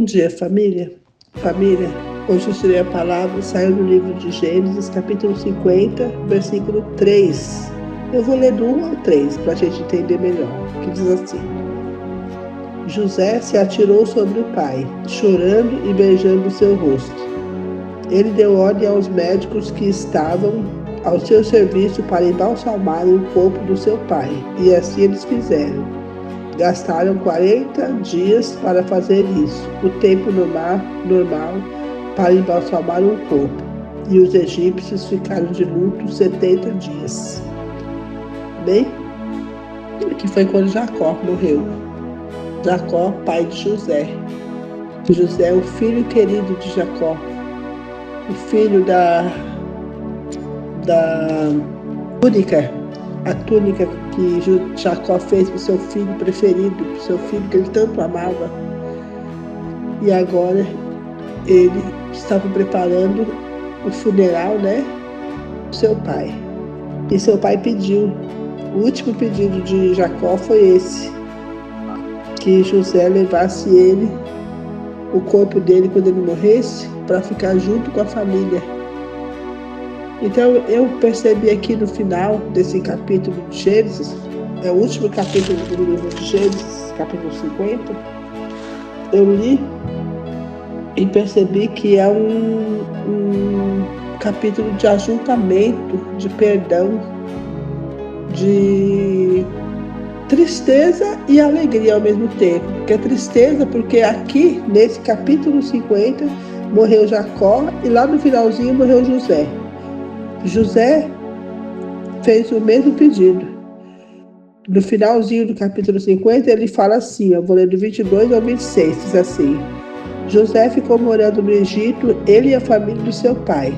dia, família. Família, hoje eu tirei a palavra, saiu do livro de Gênesis, capítulo 50, versículo 3. Eu vou ler do 1 ao 3, para a gente entender melhor, que diz assim: José se atirou sobre o pai, chorando e beijando seu rosto. Ele deu ordem aos médicos que estavam ao seu serviço para embalsamarem o corpo do seu pai, e assim eles fizeram. Gastaram 40 dias para fazer isso, o tempo normal para embalsamar um corpo, e os egípcios ficaram de luto 70 dias. Bem, que foi quando Jacó morreu. Jacó, pai de José. José, o filho querido de Jacó, o filho da túnica, a túnica que Jacó fez para o seu filho preferido, para o seu filho que ele tanto amava. E agora ele estava preparando o funeral, do seu pai. E seu pai pediu, o último pedido de Jacó foi esse, que José levasse o corpo dele quando ele morresse, para ficar junto com a família. Então eu percebi aqui no final desse capítulo de Gênesis, é o último capítulo do livro de Gênesis, capítulo 50, eu li e percebi que é um capítulo de ajuntamento, de perdão, de tristeza e alegria ao mesmo tempo. Porque é tristeza porque aqui, nesse capítulo 50, morreu Jacó e lá no finalzinho morreu José. José fez o mesmo pedido. No finalzinho do capítulo 50, ele fala assim, eu vou ler do 22 ao 26, diz assim: José ficou morando no Egito, ele e a família do seu pai.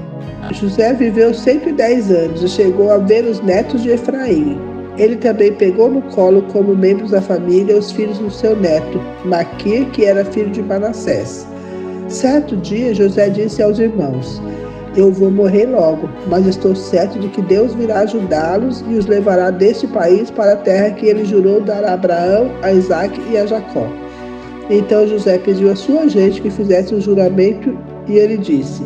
José viveu 110 anos e chegou a ver os netos de Efraim. Ele também pegou no colo como membros da família os filhos do seu neto, Maquir, que era filho de Manassés. Certo dia, José disse aos irmãos: eu vou morrer logo, mas estou certo de que Deus virá ajudá-los e os levará deste país para a terra que ele jurou dar a Abraão, a Isaque e a Jacó. Então José pediu à sua gente que fizesse um juramento e ele disse: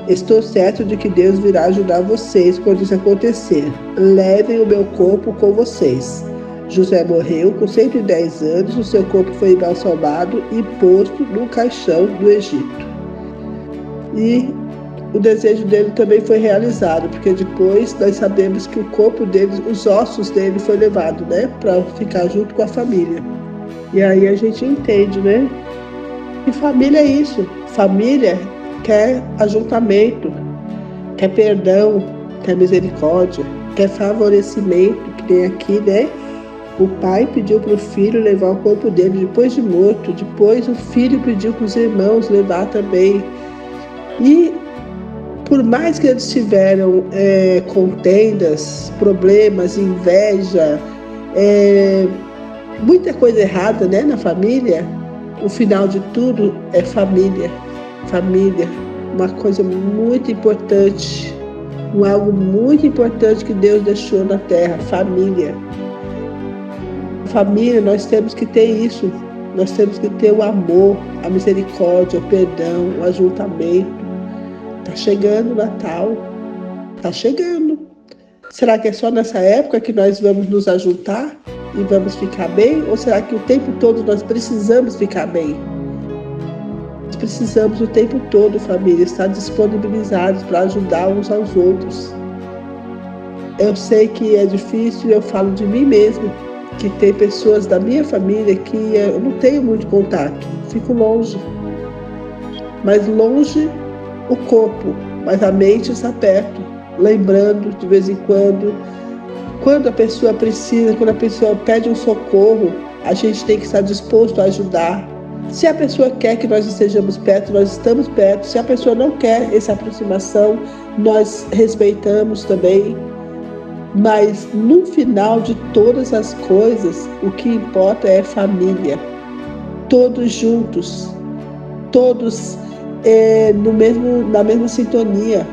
estou certo de que Deus virá ajudar vocês quando isso acontecer. Levem o meu corpo com vocês. José morreu com 110 anos, o seu corpo foi embalsamado e posto num caixão do Egito. E o desejo dele também foi realizado, porque depois nós sabemos que o corpo dele, os ossos dele foi levado, para ficar junto com a família. E aí a gente entende, E família é isso. Família quer ajuntamento, quer perdão, quer misericórdia, quer favorecimento, que tem aqui, O pai pediu para o filho levar o corpo dele depois de morto, depois o filho pediu para os irmãos levar também. E por mais que eles tiveram contendas, problemas, inveja, muita coisa errada, na família, o final de tudo é família. Família, uma coisa muito importante, algo muito importante que Deus deixou na terra, família. Família, nós temos que ter isso, nós temos que ter o amor, a misericórdia, o perdão, o ajuntamento. Está chegando o Natal, está chegando. Será que é só nessa época que nós vamos nos ajuntar e vamos ficar bem? Ou será que o tempo todo nós precisamos ficar bem? Nós precisamos o tempo todo, família, estar disponibilizados para ajudar uns aos outros. Eu sei que é difícil, eu falo de mim mesmo, que tem pessoas da minha família que eu não tenho muito contato, fico longe. Mas longe o corpo, mas a mente está perto, lembrando de vez em quando a pessoa precisa, quando a pessoa pede um socorro, a gente tem que estar disposto a ajudar. Se a pessoa quer que nós estejamos perto, nós estamos perto. Se a pessoa não quer essa aproximação, nós respeitamos também. Mas no final de todas as coisas, o que importa é família. Todos juntos, todos na mesma sintonia.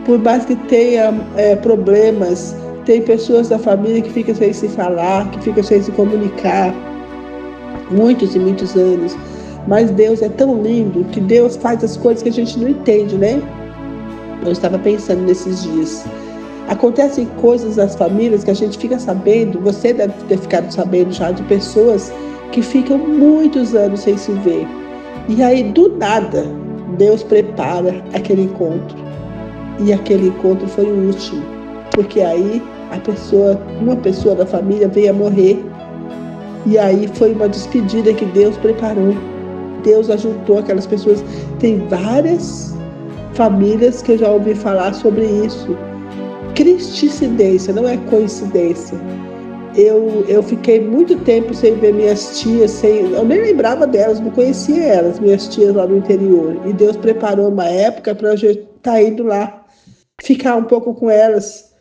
Por mais que tenha problemas, tem pessoas da família que ficam sem se falar, que ficam sem se comunicar, muitos e muitos anos. Mas Deus é tão lindo que Deus faz as coisas que a gente não entende, né? Eu estava pensando nesses dias. Acontecem coisas nas famílias que a gente fica sabendo, você deve ter ficado sabendo já, de pessoas que ficam muitos anos sem se ver. E aí, do nada, Deus prepara aquele encontro. E aquele encontro foi o último. Porque aí uma pessoa da família veio a morrer. E aí foi uma despedida que Deus preparou. Deus ajuntou aquelas pessoas. Tem várias famílias que eu já ouvi falar sobre isso. Cristicidência, não é coincidência. Eu fiquei muito tempo sem ver minhas tias, eu nem lembrava delas, não conhecia elas, minhas tias lá no interior. E Deus preparou uma época para eu estar indo lá, ficar um pouco com elas.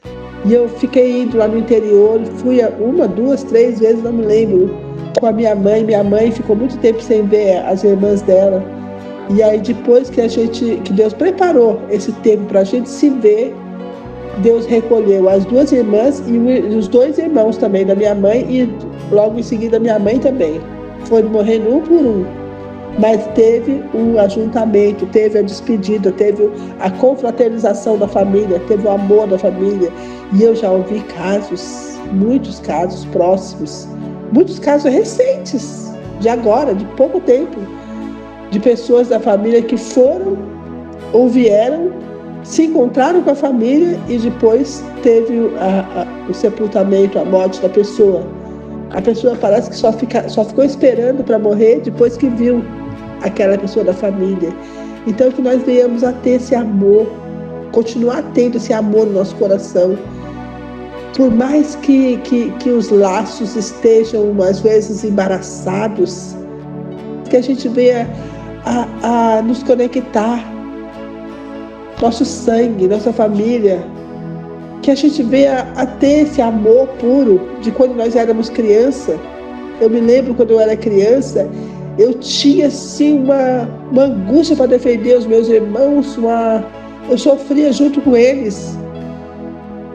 E eu fiquei indo lá no interior, fui uma, duas, três vezes, não me lembro, com a minha mãe. Minha mãe ficou muito tempo sem ver as irmãs dela. E aí depois que Deus preparou esse tempo para a gente se ver, Deus recolheu as duas irmãs e os dois irmãos também da minha mãe, e logo em seguida minha mãe também. Foram morrendo um por um. Mas teve um ajuntamento, teve a despedida, teve a confraternização da família, teve o amor da família. E eu já ouvi casos, muitos casos próximos, muitos casos recentes, de agora, de pouco tempo, de pessoas da família que foram ou vieram, se encontraram com a família e depois teve o sepultamento, a morte da pessoa. A pessoa parece que só ficou esperando para morrer depois que viu aquela pessoa da família. Então que nós venhamos a ter esse amor, continuar tendo esse amor no nosso coração. Por mais que os laços estejam às vezes embaraçados, que a gente venha a nos conectar, nosso sangue, nossa família, que a gente venha a ter esse amor puro de quando nós éramos criança. Eu me lembro quando eu era criança, eu tinha assim uma angústia para defender os meus irmãos, eu sofria junto com eles.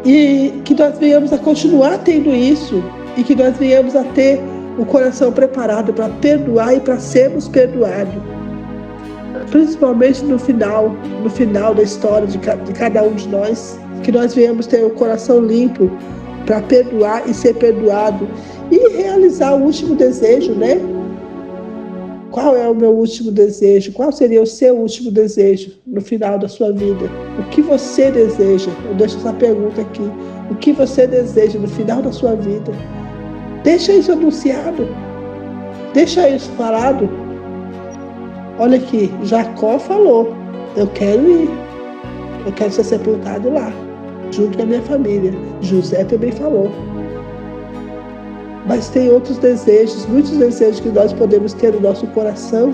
E que nós venhamos a continuar tendo isso, e que nós venhamos a ter o coração preparado para perdoar e para sermos perdoados. Principalmente no final da história de cada um de nós, que nós venhamos ter o coração limpo para perdoar e ser perdoado e realizar o último desejo, né? Qual é o meu último desejo? Qual seria o seu último desejo no final da sua vida? O que você deseja? Eu deixo essa pergunta aqui. O que você deseja no final da sua vida? Deixa isso anunciado. Deixa isso falado. Olha aqui, Jacó falou, eu quero ir. Eu quero ser sepultado lá, junto com a minha família. José também falou. Mas tem outros desejos, muitos desejos que nós podemos ter no nosso coração,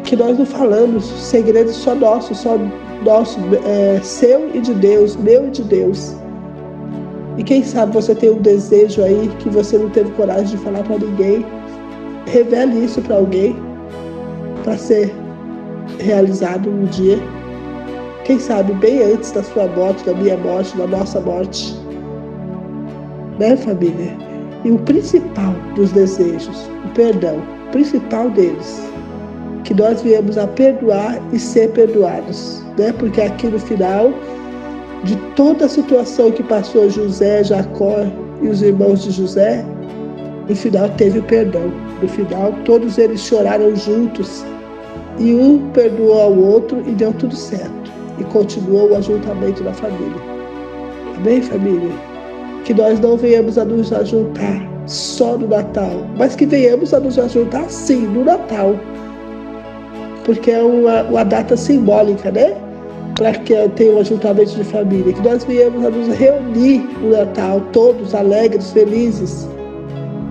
que nós não falamos, segredos só nosso, seu e de Deus, meu e de Deus. E quem sabe você tem um desejo aí que você não teve coragem de falar para ninguém. Revele isso para alguém, para ser realizado um dia. Quem sabe bem antes da sua morte, da minha morte, da nossa morte. Né, família? E o principal dos desejos, o perdão, o principal deles, que nós viemos a perdoar e ser perdoados, né? Porque aqui no final de toda a situação que passou José, Jacó e os irmãos de José, no final teve o perdão. No final todos eles choraram juntos e um perdoou ao outro e deu tudo certo. E continuou o ajuntamento da família. Amém, família? Que nós não venhamos a nos ajuntar só no Natal, mas que venhamos a nos ajuntar sim no Natal, porque é uma data simbólica, né? Para que tenha um ajuntamento de família, que nós venhamos a nos reunir no Natal, todos alegres, felizes,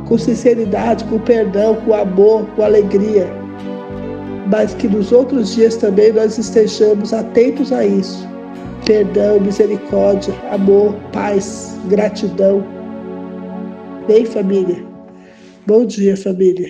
com sinceridade, com perdão, com amor, com alegria, mas que nos outros dias também nós estejamos atentos a isso. Perdão, misericórdia, amor, paz, gratidão. Bem, família? Bom dia, família.